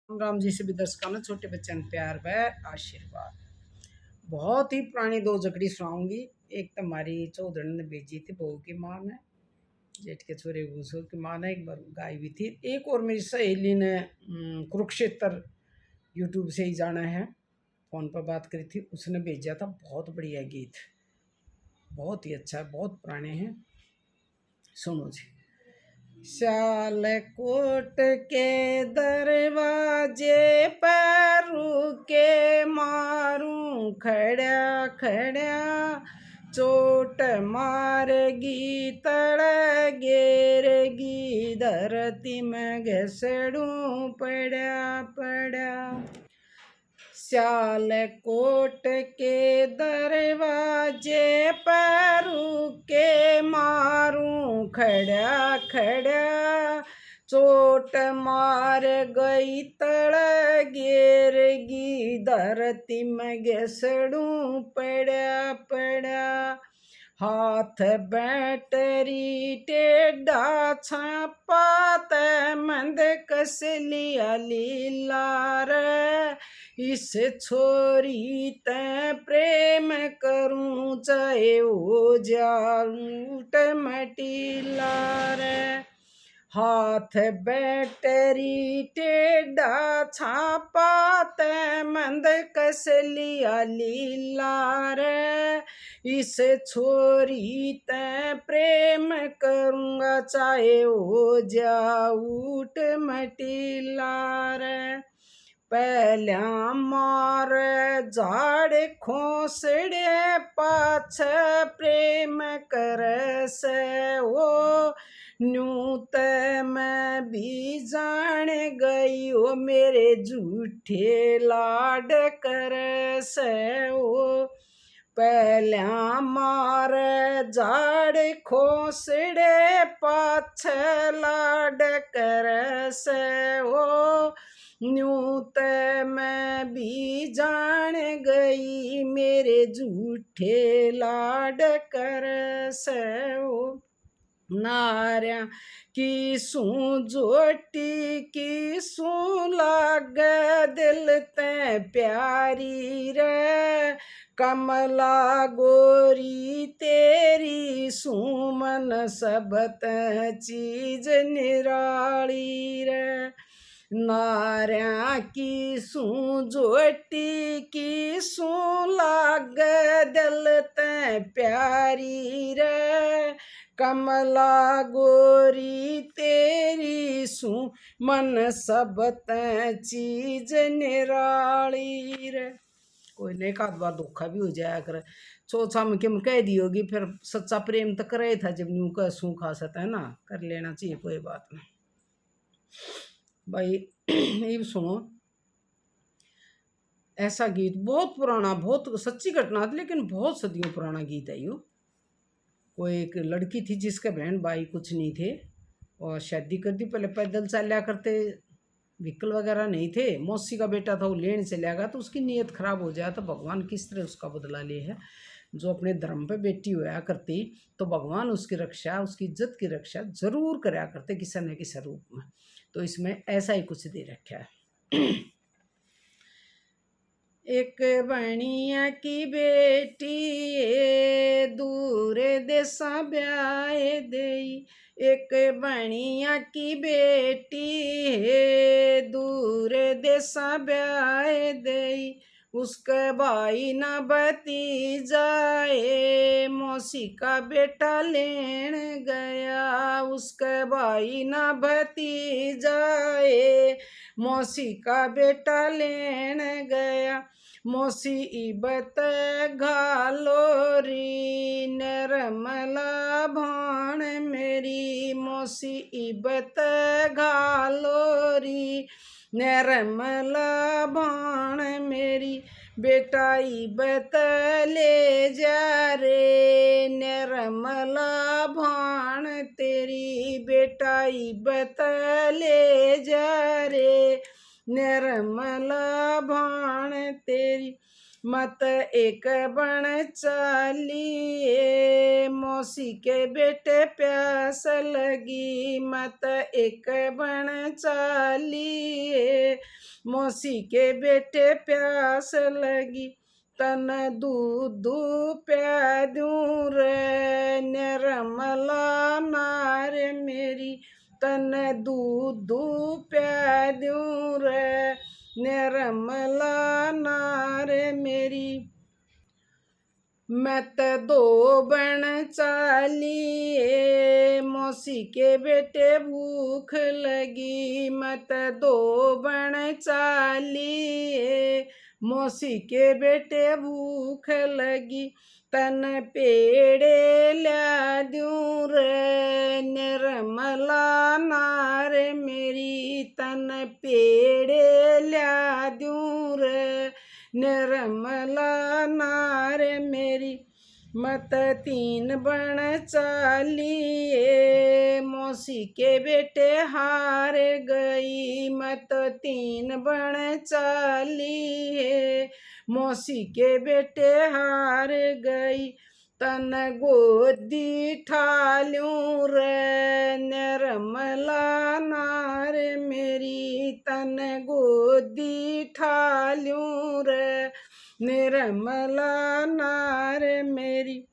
राम जी से भी दर्शकों ने छोटे बच्चों ने प्यार व आशीर्वाद। बहुत ही पुरानी दो जकड़ी सुनाऊंगी। एक तो हमारी चौधरी ने भेजी थी, बहू की माँ ने, जेठ के छोरे भूसो की माँ ने एक बार गाई भी थी। एक और मेरी सहेली ने कुरुक्षेत्र यूट्यूब से ही जाना है, फ़ोन पर बात करी थी, उसने भेजा था। बहुत बढ़िया गीत, बहुत ही अच्छा, बहुत पुराने हैं। सुनो जी। सियालकोट के दरवाजे पर रुके मारूं खड़ा खड़ा, चोट मारेगी तड़ गिरेगी धरती में घसड़ूं पड़ा पड़ा। सियालकोट के दरवाजे पर के मारूं खड़ा खड़ा, चोट मार गई तड़ गिरगी धरती में घसड़ूं पड़ा पड़ा। हाथ बैटरी टेढ़ा छापा ते मंद कस लिया लीला रे, इस छोरी ते प्रेम करूं चाहे हो जाऊट मटीला रे। हाथ बैटरी टेढ़ा छापा ते मंद कस लिया लीला रे, इस छोरी ते प्रेम करूंगा चाहे हो जाऊट मटीला रे। पहला मार झाड़ खोसड़े पाछ प्रेम कर से वो, न्यूत मैं भी जान गई हो मेरे झूठे लाड कर से वो। पहला मार झाड़ खोसड़े पाछ लाड कर से वो, न्यूत मैं भी जान गई मेरे झूठे लाड कर से वो। नार्या की सू जोटी की सू लाग दिल ते प्यारी रे, कमला गोरी तेरी सुमन सब ते चीज निराली रे। नार्या की सू जोटी की सू लाग दिल ते प्यारी रे, कमला गोरी तेरी सू मन सब ते चीज निराली रे। कोई ने एक आध बार धोखा भी हो जाया करे, सोचा में कि कह दी होगी, फिर सच्चा प्रेम तो करे था जब न्यू का सू खा सकता है ना, कर लेना चाहिए, कोई बात नहीं भाई। ये सुनो, ऐसा गीत बहुत पुराना, बहुत सच्ची घटना थी, लेकिन बहुत सदियों पुराना गीत है यो। कोई एक लड़की थी जिसके बहन भाई कुछ नहीं थे और शादी कर दी। पहले पैदल चला करते, व्हीकल वगैरह नहीं थे। मौसी का बेटा था, वो लेने चला गया तो उसकी नीयत खराब हो जाए तो भगवान किस तरह उसका बदला ले है। जो अपने धर्म पे बेटी होया करती तो भगवान उसकी रक्षा, उसकी इज्जत की रक्षा जरूर कराया करते किसी न किसी रूप में। तो इसमें ऐसा ही कुछ दे रखा है। एक बणिया की बेटी दूर देसा ब्याह दई, एक बणिया की बेटी दूर देसा ब्याह दई, उसके भाई न बती जाए मौसी का बेटा लेन गया, उसके भाई न बती जाए मौसी का बेटा लेन गया। मौसी इबत घालोरी नरमला भाण मेरी, मौसी इबत घालोरी नरमला भाण मेरी, बेटा इबत ले जा रे नरमला भाण तेरी, बेटा इबत ले जा रे निर्मला भाण तेरी। मत एक बण चालिए, मौसी के बेटे प्यास लगी। मत एक बण चालिए, मौसी के बेटे प्यास लगी। तन दूध प्या दूं रे, निर्मला नार मेरी। तन दूध प्या दूं रे, निर्मला नार मेरी। मैं तो दो बण चालिए, मौसी के बेटे भूख लगी। मैं तो दो बण चालिए, मौसी के बेटे भूख लगी। तन पेड़े ला दूं रे, निर्मला नार मेरी। तन पेड़े ला दूं रे, निर्मला नार मेरी। मत तीन बण चालिए, मौसी के बेटे हार गई। मत तीन बण चालिए, मौसी के बेटे हार गई। तन गोदी ठालूं रे, निर्मला नार मेरी। तन गोदी ठालूं रे, निर्मला नार मेरी।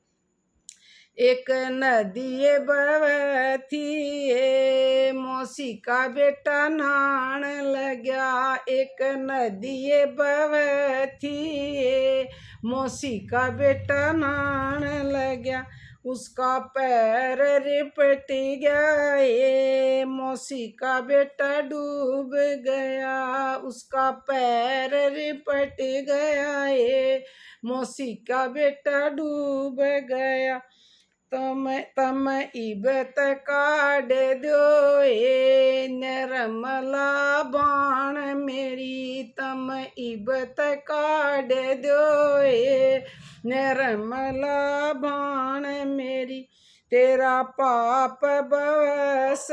एक नदी बहती है, मौसी का बेटा नहान लग्या। एक नदी बहती है, मौसी का बेटा नहान लग्या। उसका पैर रिपट गया, मौसी का बेटा डूब गया। उसका पैर रिपट गया, मौसी का बेटा डूब गया। तम इबत काढ़ दो, निर्मला बाण मेरी। तम इबत काढ़ दो, निर्मला बाण मेरी। तेरा पाप बवस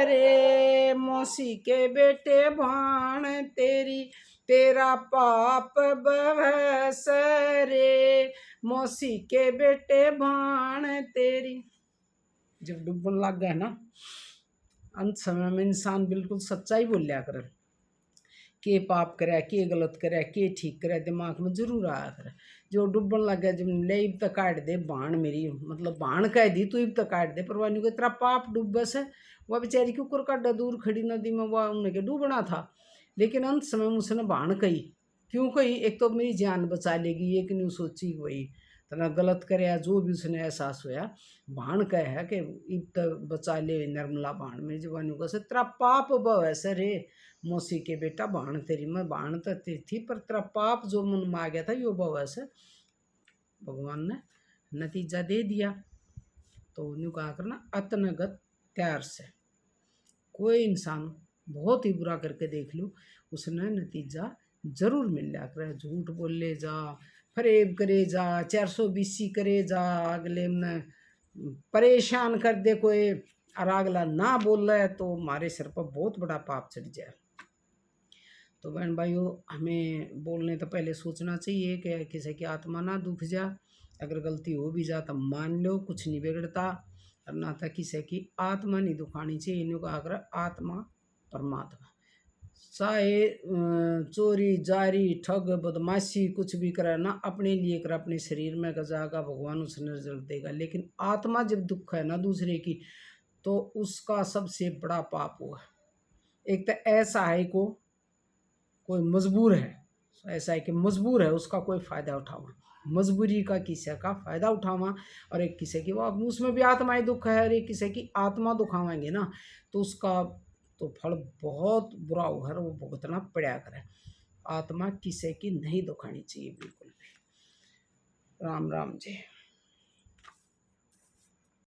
रे, मौसी के बेटे बाण तेरी। तेरा पाप बवस रे, मौसी के बेटे बाण तेरी। जब डूबन लग गया ना, अंत समय में इंसान बिल्कुल सच्चाई बोलिया करे। के पाप करे, के गलत करे, के ठीक करे, दिमाग में जरूर आया करे। जो डूबन लग गया, जब ले इब तक काट दे बाण मेरी, मतलब बाण कह दी तू इब तक काट दे, पर वानी को तेरा पाप डूब से। वह बेचारी क्यों कर काटा दूर खड़ी नदी में, वह उन्हें के डूबना था। लेकिन अंत समय में उसने बाण कही। क्यों कही? एक तो मेरी जान बचा लेगी, एक नहीं सोची वही तना गलत करे, जो भी उसने एहसास होया। बाण कह है कि इब तक बचा ले निर्मला बाण में जवानी को से। तेरा पाप बव ऐसे रे, मौसी के बेटा बाण तेरी। मैं बाण तो थी, पर तेरा पाप जो मन में आ गया था यो बव ऐसे। भगवान ने नतीजा दे दिया। तो न्यू कहा करना अतनगत त्यार से। कोई इंसान बहुत ही बुरा करके देख लो, उसने नतीजा जरूर मिल लिया करे। झूठ बोल ले जा, फरेब करे जा, 420 करे जा, अगले में परेशान कर दे कोई, और अगला ना बोल रहा है तो हमारे सिर पर बहुत बड़ा पाप चढ़ जाए। तो बहन भाइयों, हमें बोलने तो पहले सोचना चाहिए कि किसी की आत्मा ना दुख जा। अगर गलती हो भी जा तो मान लो, कुछ नहीं बिगड़ता। और ना था किसी की आत्मा नहीं दुखानी चाहिए। इन्हों का आग्रह आत्मा परमात्मा, चाहे चोरी जारी ठग बदमाशी कुछ भी करे ना, अपने लिए करे, अपने शरीर में गजागा, भगवान उसने रिजल्ट देगा। लेकिन आत्मा जब दुख है ना दूसरे की, तो उसका सबसे बड़ा पाप हुआ। एक तो ऐसा है को कोई मजबूर है, ऐसा है कि मजबूर है, उसका कोई फ़ायदा उठावा, मजबूरी का किसी का फ़ायदा उठावा। और एक किसी की वो उसमें भी आत्माएं दुख है, और एक किसी की आत्मा दुखावेंगे ना, तो उसका तो फल बहुत बुरा होगा, वो भुगतना पड़ा करे। आत्मा किसी की नहीं दुखानी चाहिए बिल्कुल भी। राम राम जी।